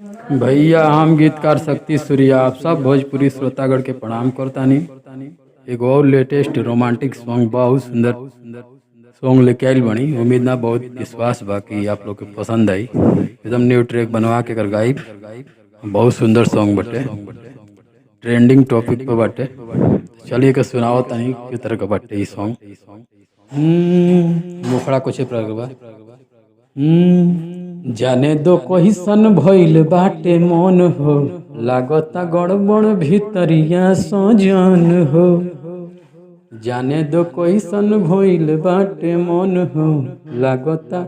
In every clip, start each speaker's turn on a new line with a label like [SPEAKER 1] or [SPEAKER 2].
[SPEAKER 1] भैया हम गीतकार शक्ति सूर्या आप सब भोजपुरी श्रोतागण के प्रणाम करतानी। एगो और लेटेस्ट रोमांटिक सॉन्ग बहुत सुंदर सॉन्ग लेके आइल बनी। उम्मीद ना बहुत विश्वास बा कि आप लोग के पसंद आई। एकदम न्यू ट्रैक बनवा के कर गाई। बहुत सुंदर सॉन्ग बटे, ट्रेंडिंग टॉपिक पे बाटे। चलिए के सुनाओ तनी किस तरह का बाटे ई सॉन्ग। मुखड़ा कुछ प्रकार बा। जाने दो कोई सन भइल बाटे मन हो, लागता गड़बड़ भीतरिया सजन हो। जाने दो कोई सन भइल बाटे मन हो, लागता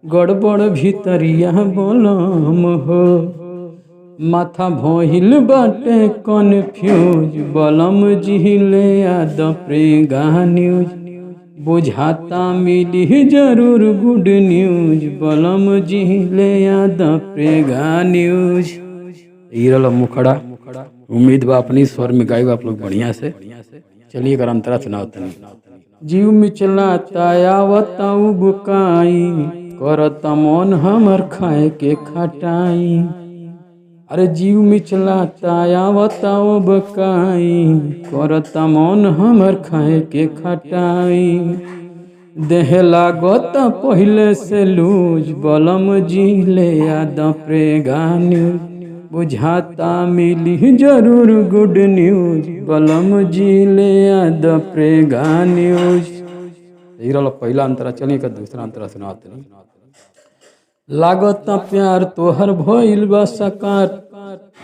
[SPEAKER 1] गड़बड़ भीतरिया बलम हो। माथा भइल बाटे कन्फ्यूज, बलम जिहिले याद प्रेगा न्यूज। बुझाता मिली जरूर गुड न्यूज, बलम जिहिले याद प्रेगा न्यूज। ये रहा मुखड़ा। उम्मीद बा अपनी स्वर में गाई आप लोग बढ़िया से। चलिए कर अंतरा सुनाओ तनी। जीव मिचलाता आवता उबकाई, करता मन हमर खाए के खटाई। अरे जीव मिचलाता आवता उबकाई, करता मन हमर खाए के खटाई। देह लागत पहले से लूज, बलम जिले याद प्रेगा न्यूज। बुझाता मिली जरूर गुड न्यूज, बलम जिले याद प्रेगा न्यूज। यही रहा पहला अंतरा। चलिए का दूसरा अंतरा सुनाते नहीं। लागत प्यार तोहर भइल बा सकार,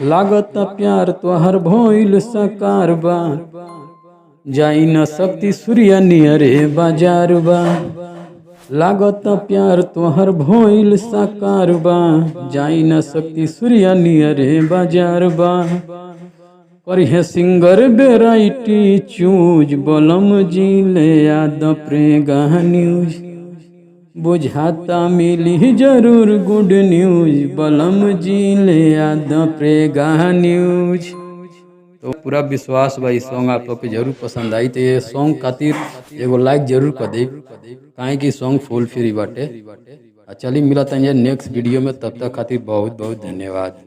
[SPEAKER 1] लागत प्यार तोहर भइल सकार बा। जाई न शक्ति सूर्या नियरे बाजार बा। लागत प्यार तोहर भइल सकार बा, जाई न शक्ति सूर्या नियरे बाजार बा। पर है सिंगर वेराइटी चूज, बलम जिले याद प्रेगा न्यूज। बुझाता मिली जरूर गुड न्यूज, बलम जिले याद प्रेगा न्यूज। तो पूरा विश्वास भाई सॉन्ग आप लोग के जरूर पसंद आई। तो ये सॉन्ग खातिर एगो लाइक जरूर कर दे, काहे कि सॉन्ग फुल फ्री बाटे। चलिए मिलता है नेक्स्ट वीडियो में, तब तक खातिर बहुत बहुत धन्यवाद।